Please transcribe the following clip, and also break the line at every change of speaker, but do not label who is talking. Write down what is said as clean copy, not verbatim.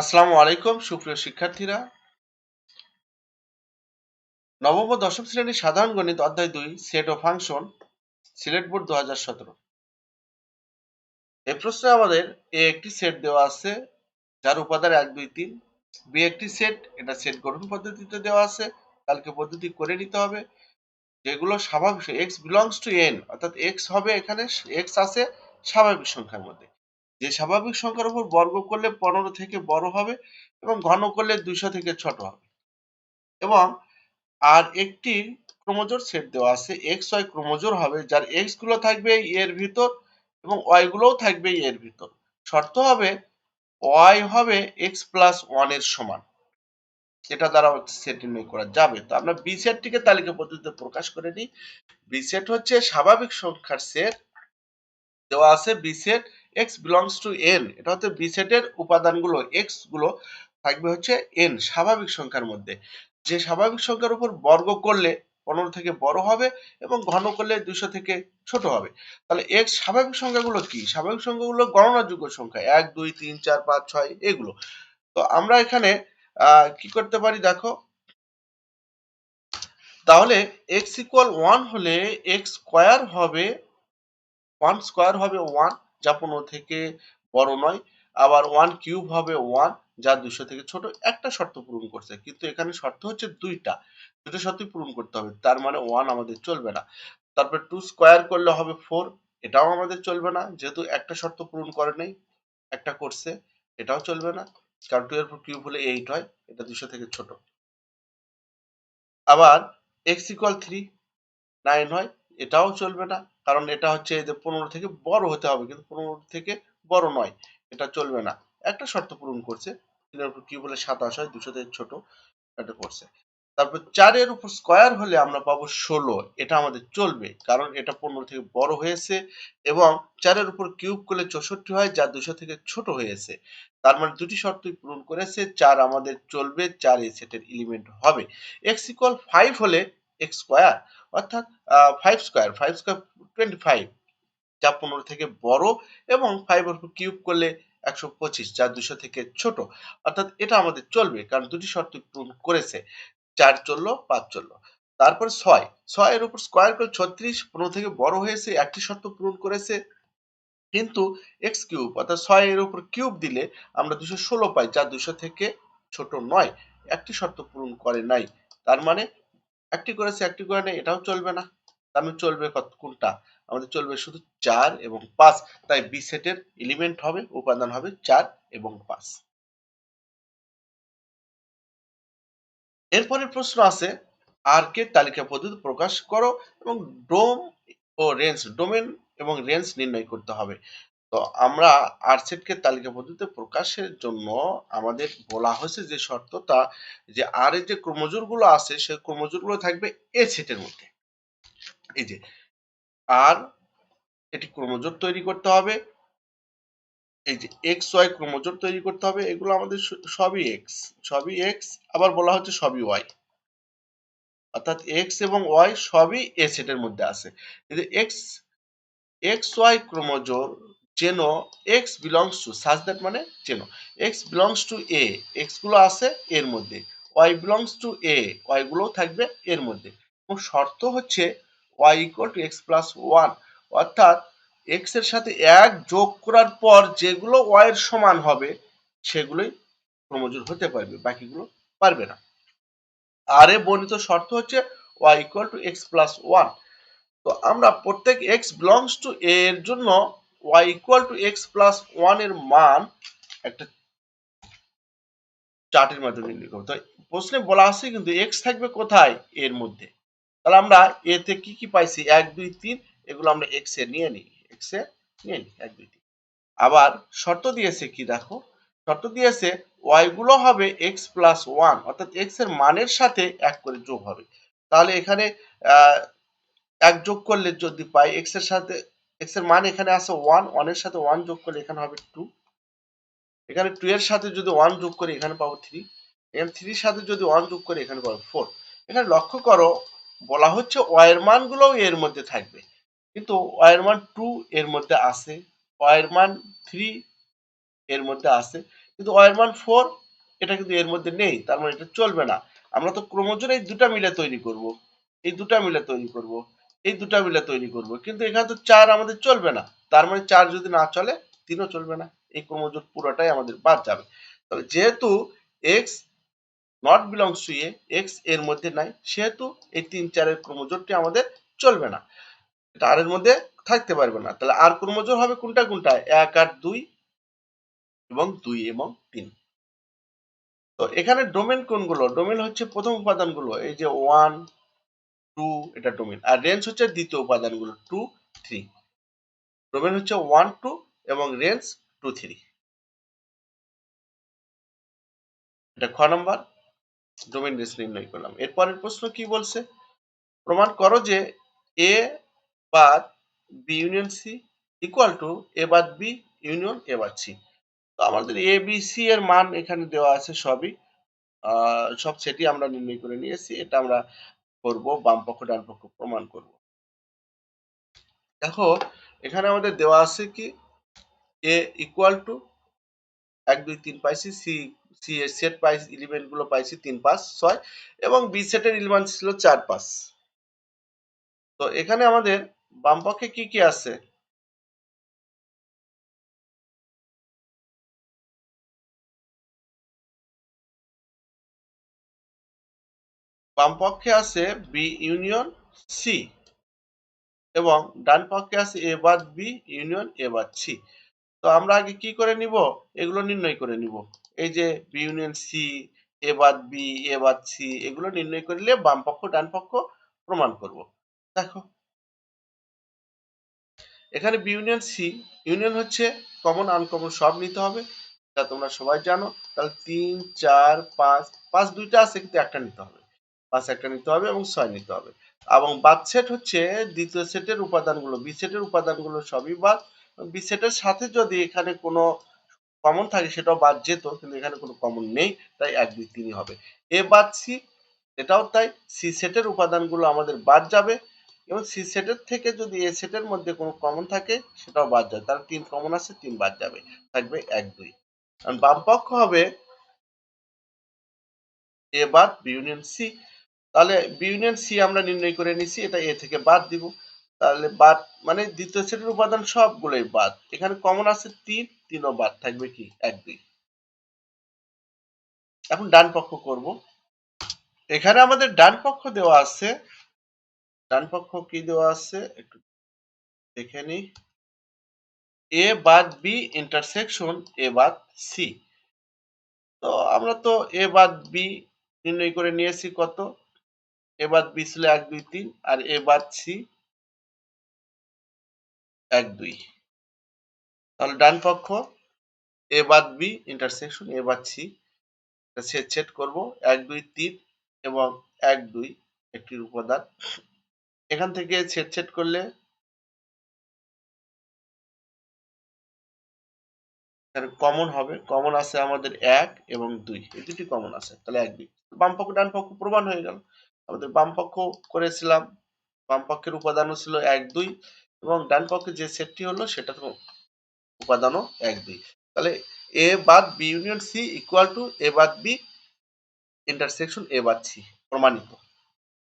আসসালামু আলাইকুম সুপ্রিয় শিক্ষার্থীরা। নবম ও দশম শ্রেণীর সাধারণ গণিত অধ্যায় ২ সেট ও ফাংশন সিলেট বোর্ড ২০১৭। এই প্রশ্নে আমাদের এ একটি সেট দেওয়া আছে যার উপাদান ১, ২, ৩। বি একটি সেট, এটা সেট গঠন পদ্ধতিতে দেওয়া আছে, কালকে পদ্ধতি করে নিতে হবে। যেগুলো স্বাভাবিক x belongs to n অর্থাৎ x হবে এখানে x আছে স্বাভাবিক সংখ্যার মধ্যে। যে স্বাভাবিক সংখ্যার উপর বর্গ করলে ১৫ থেকে বড় হবে এবং ঘন করলে ২০০ থেকে ছোট হবে। এবং আর একটি ক্রোমোজোর সেট দেওয়া আছে এক্স ওয়াই ক্রোমোজোর হবে যার এক্স গুলো থাকবে এর ভিতর এবং ওয়াই গুলোও থাকবে এর ভিতর। শর্ত হবে ওয়াই হবে এক্স প্লাস ওয়ান এর সমান। এটা দ্বারা সেট নির্ণয় করা যাবে। তো আমরা বি সেটটিকে তালিকা পদ্ধতিতে প্রকাশ করে নিই। বি সেট হচ্ছে স্বাভাবিক সংখ্যার সেট দেওয়া আছে B set X belongs to N. এটা হচ্ছে বি সেটের উপাদানগুলো এক্স গুলো থাকবে হচ্ছে এন স্বাভাবিক সংখ্যার মধ্যে। যে স্বাভাবিক সংখ্যার উপর বর্গ করলে 15 থেকে বড় হবে এবং ঘন করলে 200 থেকে ছোট হবে। তাহলে এক্স স্বাভাবিক সংখ্যাগুলো কি? স্বাভাবিক সংখ্যাগুলো গণনাযোগ্য সংখ্যা 1, 2, 3, 4, 5, 6 এগুলো। তো আমরা এখানে কি করতে পারি দেখো। তাহলে x ইকুয়াল 1 হলে x স্কয়ার হবে 1 স্কয়ার হবে 1 যা 15 থেকে বড় নয়। আবার 1 কিউব হবে 1 যা 200 থেকে ছোট। একটা শর্ত পূরণ করছে, কিন্তু এখানে শর্ত হচ্ছে দুইটা শর্তই পূরণ করতে হবে। তার মানে 1 আমাদের চলবে না। তারপর 2 স্কয়ার করলে হবে 4, এটাও আমাদের চলবে না যেহেতু একটা শর্ত পূরণ করে নাই, একটা করছে, এটাও চলবে না কারণ 2 এর উপর কিউব হলে 8 হয়, এটা 200 থেকে ছোট। আবার x ইকুয়াল 3 9 হয়, এটাও চলবে না কারণ এটা হচ্ছে যে 15 থেকে বড় হতে হবে, কিন্তু 15 থেকে বড় নয়, এটা চলবে না। একটা শর্ত পূরণ করছে, 3 এর উপর কিউব হলে 27 হয়, 200 থেকে ছোট, এটা করছে। তারপর 4 এর উপর স্কয়ার হলে আমরা পাবো 16, এটা আমাদের চলবে কারণ এটা 15 থেকে বড় হয়েছে এবং 4 এর উপর কিউব করলে 64 হয় যা 200 থেকে ছোট হয়েছে। তার মানে দুটি শর্তই পূরণ করেছে, 4 আমাদের চলবে, 4 এই সেটের এলিমেন্ট হবে। x ইকুয়াল 5 হলে x স্কয়ার অর্থাৎ 5 স্কয়ার 25 যা 15 থেকে বড় এবং 5 এর উপর কিউব করলে 125 যা 200 থেকে ছোট, অর্থাৎ এটা আমাদের চলবে কারণ দুটি শর্ত পূরণ করেছে। 4 চললো, 5 চললো। তারপর 6 এর উপর স্কয়ার করলে 36 15 থেকে বড় হয়েছে, একটি শর্ত পূরণ করেছে, কিন্তু x কিউব অর্থাৎ 6 এর উপর কিউব দিলে আমরা 216 পাই যা 200 থেকে ছোট নয়, একটি শর্ত পূরণ করে নাই। তার মানে একটি করেছে একটি করে নাই, এটাও চলবে না। তার মানে চলবে কোনটা? আমাদের চলবে শুধু 4 এবং 5। তাই বি সেটের এলিমেন্ট হবে, উপাদান হবে 4 এবং 5। এরপরের প্রশ্ন আছে আর কে তালিকা পদ্ধতি প্রকাশ করো এবং ডোম ও রেঞ্জ ডোমেন এবং রেঞ্জ নির্ণয় করতে হবে। তো আমরা আর সেটকে তালিকা পদ্ধতিতে প্রকাশের জন্য আমাদের বলা হয়েছে যে শর্তটা, যে আর এর যে ক্রোমোজোর গুলো আছে সেই ক্রোমোজোর গুলো থাকবে এ সেটের মধ্যে। এই যে আর এটি ক্রোমোজোর তৈরি করতে হবে, এই যে এক্স ওয়াই ক্রোমোজোর তৈরি করতে হবে, এগুলো আমাদের সবই এক্স আবার বলা হচ্ছে সবই ওয়াই, অর্থাৎ এক্স এবং ওয়াই সবই এ সেটের মধ্যে আছে। কিন্তু এক্স এক্স ওয়াই ক্রোমোজোর যেন X belongs to such that মানে যেন X belongs to A, X গুলো আছে এর মধ্যে, Y belongs to A, Y গুলো থাকবে এর মধ্যে। এবং শর্ত হচ্ছে Y equal to X plus one, অর্থাৎ এক্স এর সাথে এক যোগ করার পর যেগুলো ওয়াই এর সমান হবে সেগুলোই ক্রোমোজোর হতে পারবে, বাকিগুলো পারবে না। আর এ বর্ণিত শর্ত হচ্ছে Y equal to X plus one. তো আমরা প্রত্যেক x belongs to a এর জন্য y equal to x plus 1 এর মান একটা চার্টের মাধ্যমে নির্ণয় করব। তো প্রশ্নে বলা আছে কিন্তু x থাকবে কোথায়? এর মধ্যে। তাহলে আমরা a তে কি কি পাইছি 1 2 3, এগুলো আমরা x এ নিয়ে নিই, x এ নিয়ে নিই 1 2 3। আবার শর্ত দিয়েছে কি দেখো, শর্ত দিয়েছে y গুলো হবে x plus 1 অর্থাৎ x এর মানের সাথে 1 করে যোগ হবে। তাহলে এখানে আহ 1 যোগ করলে যদি পাই x এর সাথে, x এর মান এখানে আছে 1, 1 এর সাথে 1 যোগ করলে এখানে হবে 2, এখানে 2 এর সাথে যদি 1 যোগ করি এখানে পাবো 3, এখানে 3 এর সাথে যদি 1 যোগ করি এখানে পাবো 4। এখানে লক্ষ্য করো বলা হচ্ছে y এর মানগুলোও এর মধ্যে থাকবে, কিন্তু y এর মান 2 এর মধ্যে আছে, y এর মান 3 এর মধ্যে আছে, কিন্তু ওয়াই এর মান 4, এটা কিন্তু এর মধ্যে নেই, তার মানে এটা চলবে না। আমরা তো ক্রমজোর এই দুটা মিলে তৈরি করব, এই দুটা মিলে তৈরি করব, এই দুটা মিলে তৈরি করব, কিন্তু এখানে তো 4 আমাদের চলবে না, তার মানে 4 যদি না চলে 3ও চলবে না, এই ক্রমজোর পুরোটাই আমাদের বাদ যাবে। তবে যেহেতু x not belongs to A, x এর মধ্যে নাই, সেহেতু এই 3 4 এর ক্রমজোরটি আমাদের চলবে না, এটা আর এর মধ্যে থাকতে পারবে না। তাহলে আর ক্রমজোর হবে কোনটা কোনটা, 1 আর 2 এবং 2 এবং 3। তো এখানে ডোমেন কোনগুলো, ডোমেন হচ্ছে প্রথম উপাদানগুলো, এই যে 1 2, এটা ডোমেন, আর রেঞ্জ হচ্ছে দ্বিতীয় উপাদানগুলো 2 3। ডোমেন হচ্ছে 1 2 এবং রেঞ্জ 2 3। এটা খ নাম্বার ডোমেন রেঞ্জ নির্ণয় করলাম। এরপরের প্রশ্ন কি বলছে, প্রমাণ করো যে এ বাদ B union C equal to A বাদ বি ইউনিয়ন এ বাদ সি। তো আমাদের এ বি সি এর মান এখানে দেওয়া আছে সবই, সব সেটই আমরা নির্ণয় করে নিয়েছি, এটা আমরা করব বাম পক্ষ ডান পক্ষ প্রমাণ করব। দেখো এখানে আমাদের দেওয়া আছে কি, এ ইকুয়াল টু 1 2 3 পাইছি, সি সি এর সেট পাইছি, এলিমেন্ট গুলো পাইছি 3 5 6, এবং বি সেটের এলিমেন্ট ছিল 4 5। তো এখানে আমাদের বাম পক্ষে কি কি আছে, বাম পক্ষে আছে বি ইউনিয়ন সি এবং ডান পক্ষে আছে এ বাদ বি ইউনিয়ন এ বাদ সি। তো আমরা আগে কি করে নিব, এগুলো নির্ণয় করে নিব, এই যে বি ইউনিয়ন সি, এ বাদ বি, এ বাদ সি, এগুলো নির্ণয় করলে বাম পক্ষ ডান পক্ষ প্রমাণ করব। দেখো এখানে বি ইউনিয়ন সি, ইউনিয়ন হচ্ছে কমন আনকমন সব নিতে হবে, তা তোমরা সবাই জানো। তাহলে 3 4 5, 5 দুইটা আছে কিন্তু একটা নিতে হবে, 5 একটা নিতে হবে এবং 6 নিতে হবে। এবং বাদ সেট হচ্ছে দ্বিতীয় সেটের উপাদানগুলো, বি সেটের উপাদানগুলো সবই বাদ। বি সেটের সাথে যদি এখানে কোনো কমন থাকে সেটাও বাদ যেত, কিন্তু এখানে কোনো কমন নেই, তাই 1 2 3 হবে। এ বাদ সি, এটাও তাই, সি সেটের উপাদানগুলো আমাদের বাদ যাবে, এবং সি সেটের থেকে যদি এ সেটের মধ্যে কোনো কমন থাকে সেটাও বাদ যাবে, তার 3 কমন আছে, 3 বাদ যাবে, থাকবে 1 2। আর বাম পক্ষ হবে এ বাদ বি ইউনিয়ন সি। তাহলে বি ইউনিয়ন সি আমরা নির্ণয় করে নিছি, এটা এ থেকে বাদ দিব, তাহলে বাদ মানে দ্বিতীয় সেটের উপাদান সবগুলোই বাদ, এখানে কমন আছে 3, 3ও বাদ, থাকবে কি 1 2। এখন ডান পক্ষ করব, এখানে আমাদের ডান পক্ষ দেওয়া আছে, ডান পক্ষ কি দেওয়া আছে একটু দেখে নিই, এ বাদ বি ইন্টারসেকশন এ বাদ সি। তো আমরা তো এ বাদ বি নির্ণয় করে নিয়েছি কত, এ বাদ বি ছিল 1 2 3, আর এ বাদ সি 1 2। তাহলে ডান পক্ষ এ বাদ বি ইন্টারসেকশন এ বাদ সি, সেট সেট করব 1 2 3 এবং 1 2 একটির উপাদান, এখান থেকে সেট সেট করলে কমন হবে, কমন আছে আমাদের 1 এবং 2, এই দুটি কমন আছে, তাহলে 1 2। বাম পক্ষ ডান পক্ষ প্রমাণ হয়ে গেল। আমাদের বাম পক্ষ করেছিলাম, বাম পক্ষের উপাদানও ছিল 1 2, এবং ডান পক্ষে যে সেটটি হলো সেটা তো উপাদানও 1 2। তাহলে এ বাদ B union C equal to A বাদ বি ইন্টারসেকশন এ বাদ সি, প্রমাণিত।